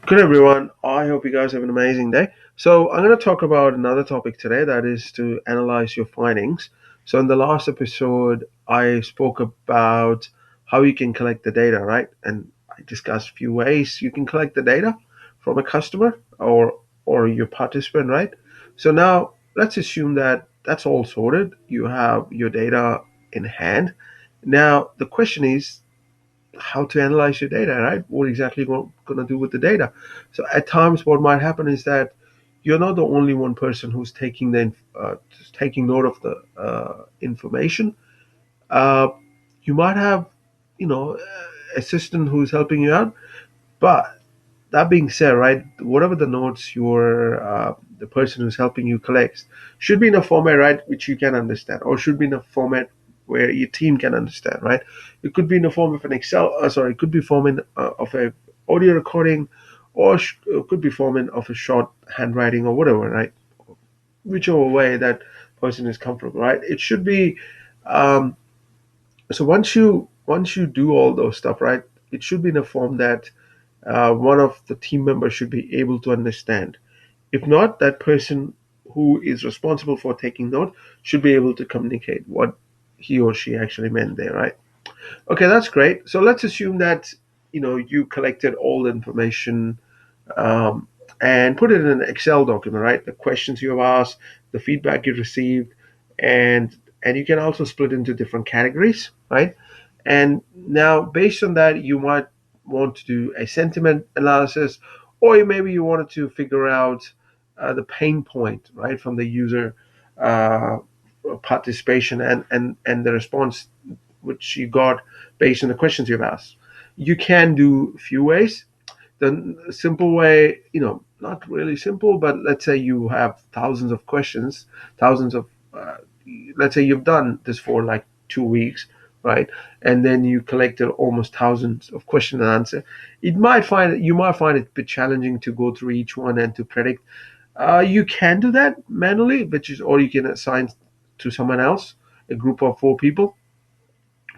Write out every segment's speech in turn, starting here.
Good everyone. I hope you guys have an amazing day. So I'm going to talk about another topic today that is to analyze your findings. So in the last episode, I spoke about how you can collect the data, right? And I discussed a few ways you can collect the data from a customer or your participant, right? So now let's assume that that's all sorted. You have your data in hand. Now the question is how to analyze your data, right? What exactly you're going to do with the data. So at times, what might happen is that you're not the only one person who's taking note of the information. Uh, you might have, assistant who's helping you out, but that being said, right, whatever the notes the person who's helping you collects should be in a format, right, which you can understand, or should be in a format where your team can understand, right? It could be in the form of an Excel, sorry, it could be forming of a audio recording, or it could be forming of a short handwriting or whatever, right? Whichever way that person is comfortable, right? It should be. Um, so once you do all those stuff, right, it should be in a form that one of the team members should be able to understand. If not, that person who is responsible for taking note should be able to communicate what he or she actually meant there, right? Okay, that's great. So let's assume that you collected all the information um, and put it in an Excel document, right? The questions you have asked, the feedback you received, and you can also split into different categories, right? And now, based on that, you might want to do a sentiment analysis, or maybe you wanted to figure out the pain point, right, from the user uh, participation and the response which you got based on the questions you've asked. You can do a few ways. The simple way, not really simple, but let's say you have thousands of questions, thousands of, let's say you've done this for like 2 weeks, right? And then you collected almost thousands of question and answer. You might find it a bit challenging to go through each one and to predict. You can do that manually, or you can assign to someone else, a group of 4 people,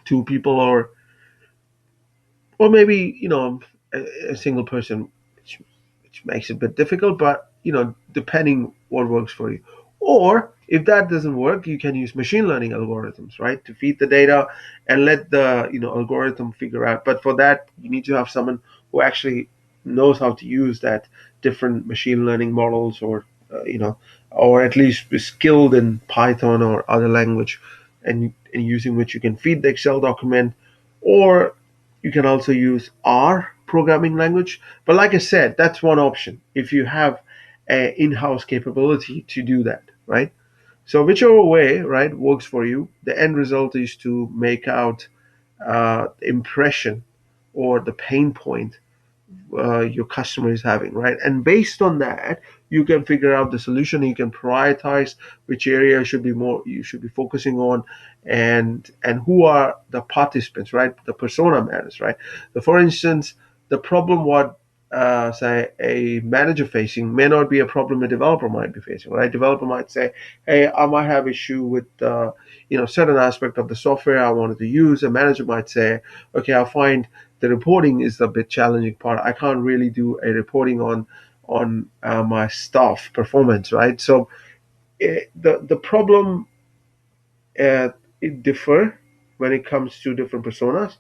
2 people, or maybe a single person, which makes it a bit difficult, but depending what works for you. Or if that doesn't work, you can use machine learning algorithms, right, to feed the data and let the algorithm figure out. But for that, you need to have someone who actually knows how to use that different machine learning models, or or at least be skilled in Python or other language, and using which you can feed the Excel document, or you can also use R programming language. But like I said, that's one option if you have an in-house capability to do that, right? So whichever way, right, works for you, the end result is to make out the impression or the pain point your customer is having, right? And based on that, you can figure out the solution. You can prioritize which area you should be focusing on, and who are the participants, right? The persona matters, right? For instance, the problem what say a manager facing may not be a problem a developer might be facing, right? Developer might say, "Hey, I might have issue with certain aspect of the software I wanted to use." A manager might say, "Okay, I'll find the reporting is the bit challenging part. I can't really do a reporting on my staff performance, right?" So the problem it differ when it comes to different personas,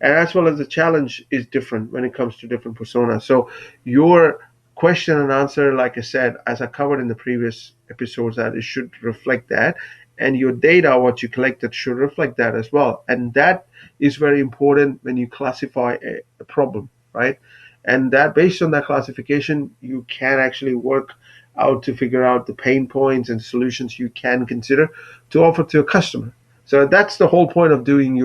and as well as the challenge is different when it comes to different personas. So your question and answer, like I said, as I covered in the previous episodes, that it should reflect that, and your data, what you collected, should reflect that as well. And that is very important when you classify a problem, right? And that, based on that classification, you can actually work out to figure out the pain points and solutions you can consider to offer to a customer. So that's the whole point of doing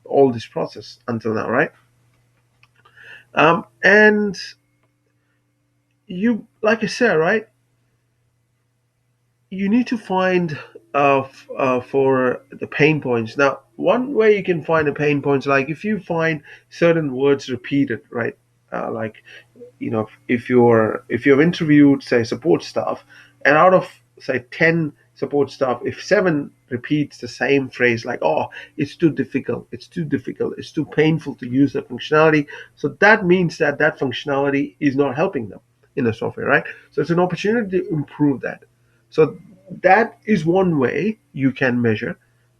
all this process until now, right? And you, like I said, right, you need to find for the pain points. Now, one way you can find the pain points, like if you find certain words repeated, right? Like, if you've interviewed, say, support staff, and out of say 10 support staff, if seven repeats the same phrase like, "Oh, it's too difficult, it's too difficult, it's too painful to use that functionality," so that means that that functionality is not helping them in the software, right? So it's an opportunity to improve that. So that is one way you can measure,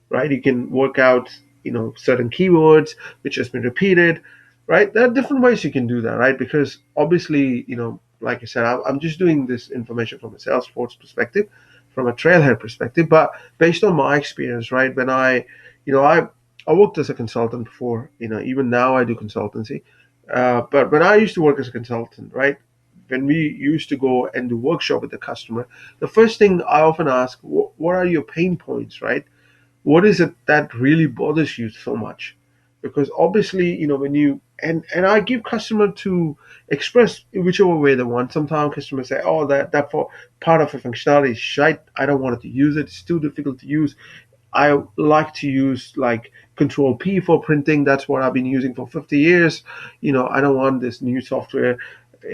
right? You can work out, certain keywords which has been repeated, right? There are different ways you can do that, right? Because obviously, like I said, I'm just doing this information from a Salesforce perspective, from a trailhead perspective, but based on my experience, right? When I worked as a consultant before, even now I do consultancy, but when I used to work as a consultant, right? When we used to go and do workshop with the customer, the first thing I often ask, what are your pain points, right? What is it that really bothers you so much? Because obviously, when you and I give customer to express in whichever way they want. Sometimes customers say, "Oh, that for part of a functionality is shite. I don't want to use it. It's too difficult to use. I like to use like Control P for printing. That's what I've been using for 50 years. I don't want this new software.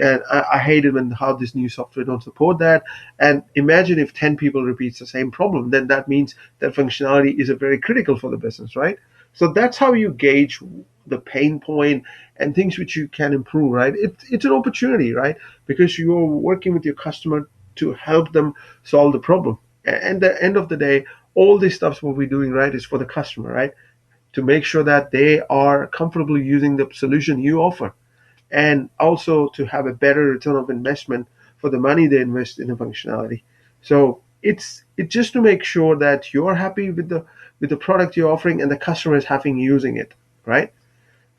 And I hate it when how this new software don't support that." And imagine if 10 people repeats the same problem, then that means that functionality is a very critical for the business, right? So that's how you gauge the pain point and things which you can improve, right? It's an opportunity, right? Because you're working with your customer to help them solve the problem. And at the end of the day, all this stuff what we're doing, right, is for the customer, right? To make sure that they are comfortable using the solution you offer, and also to have a better return of investment for the money they invest in the functionality. So it's just to make sure that you're happy with the product you're offering and the customer is happy using it, right?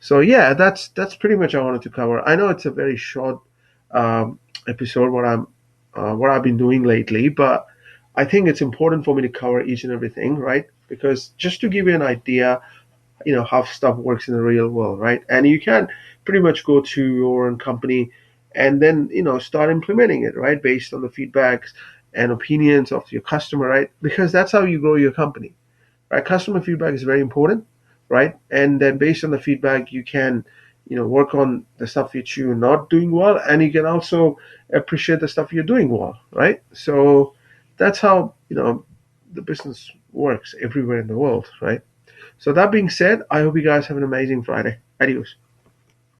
So yeah, that's pretty much I wanted to cover. I know it's a very short episode what I've been doing lately, but I think it's important for me to cover each and everything, right? Because just to give you an idea, how stuff works in the real world, right? And you can pretty much go to your own company and then start implementing it, right, based on the feedbacks and opinions of your customer, right? Because that's how you grow your company, right? Customer feedback is very important, right? And then based on the feedback, you can work on the stuff that you're not doing well, and you can also appreciate the stuff you're doing well, right? So that's how the business works everywhere in the world, right? So that being said, I hope you guys have an amazing Friday. Adios.